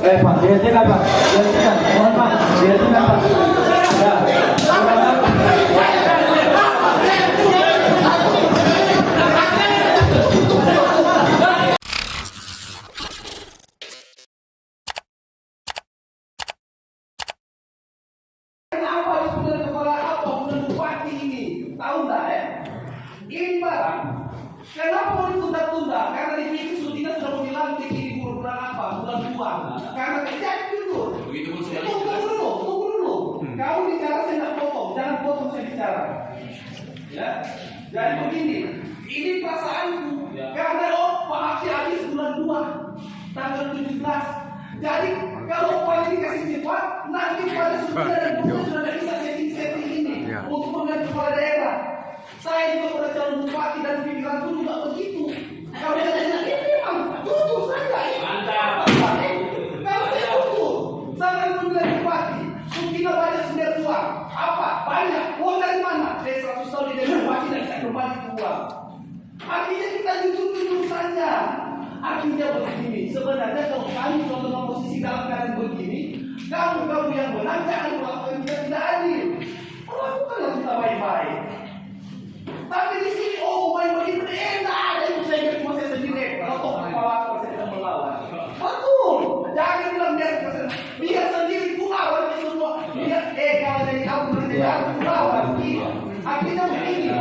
Pak, dihentikan Pak, dihentikan, mohon Pak, dihentikan Pak. Ya. Kenapa sudah kepala apa sudah bupati ini? Tahu nggak ya? Ini barang. Kenapa mau ditunda-tunda? Karena dipikir Sutina sudah mau dilantik ini bulan apa? Bulan 2. Karena terjadi dulu. Begitu pun sudah Tunggu dulu. Kamu bicara saya nggak potong, jangan potong saya bicara. Ya, jadi begini. Ini perasaanku. Karena Pak Aksi habis bulan 2, tanggal 17. Jadi kalau Pak ini kasih cepat, nanti pada Sutina dan Bunda sudah tidak bisa setting ini untuk mengganti kepala daerah. Saya juga pada calon bupati dan pikiranku juga begitu. Kalau dia tanya ini memang jujur saja. Mantap. Kalau saya jujur, saya memilih bupati. Sutina banyak sumber uang. Apa? Banyak. Uang dari mana? Saya 100 tahun di bupati dan saya kembali ke uang. Artinya kita jujur saja. Artinya begini. Sebenarnya kalau kami contoh posisi dalam keadaan begini, kamu yang menang jangan melakukan tidak adil. Lakukanlah kita baik-baik. Tapi di sini main begini enak ada itu saya cuma saya sendiri. Kalau kepala kalau saya tidak melawan. Betul. Jangan bilang biar sendiri lawan semua. Biar kalau dari aku berarti aku lawan. Akhirnya begini.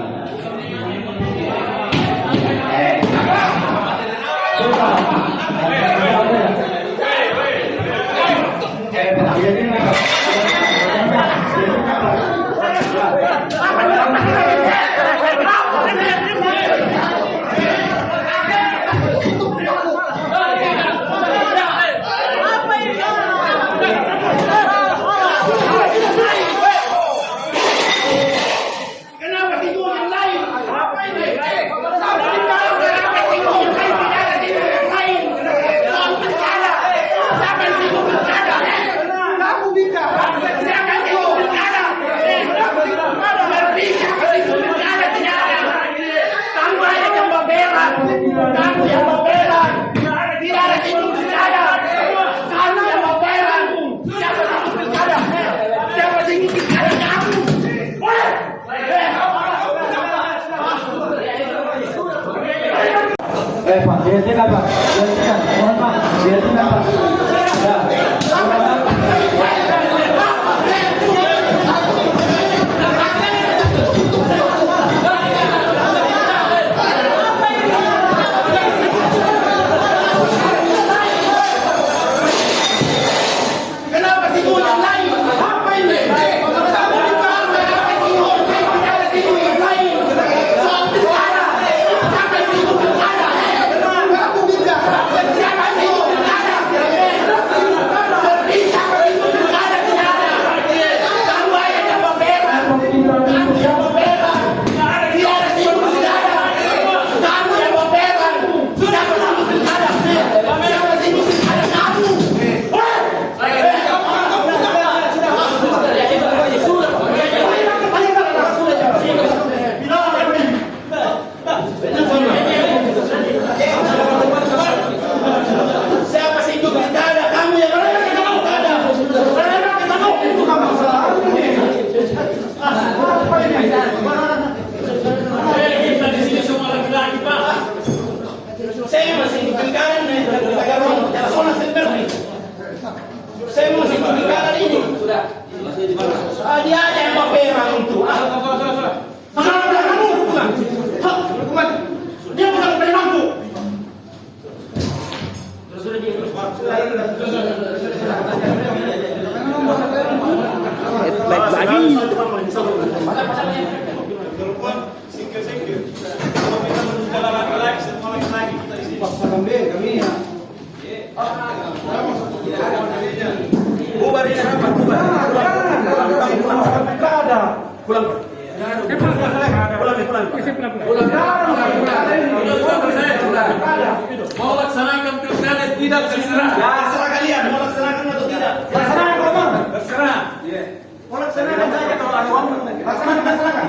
Pak, dihentikan Pak, dihentikan, mohon Pak, dihentikan Pak. Ya. Dia aja yang mau perang itu. Dia bukan penangku. Baik lagi. Bubar ini rapat, bubar. Pulang. Mau laksanakan pilkades tidak terserah. Ya, serah kalian mau laksanakan atau tidak. Laksanakan kalau mau. Terserah. Mau laksanakan saja kalau ada uang. Laksanakan.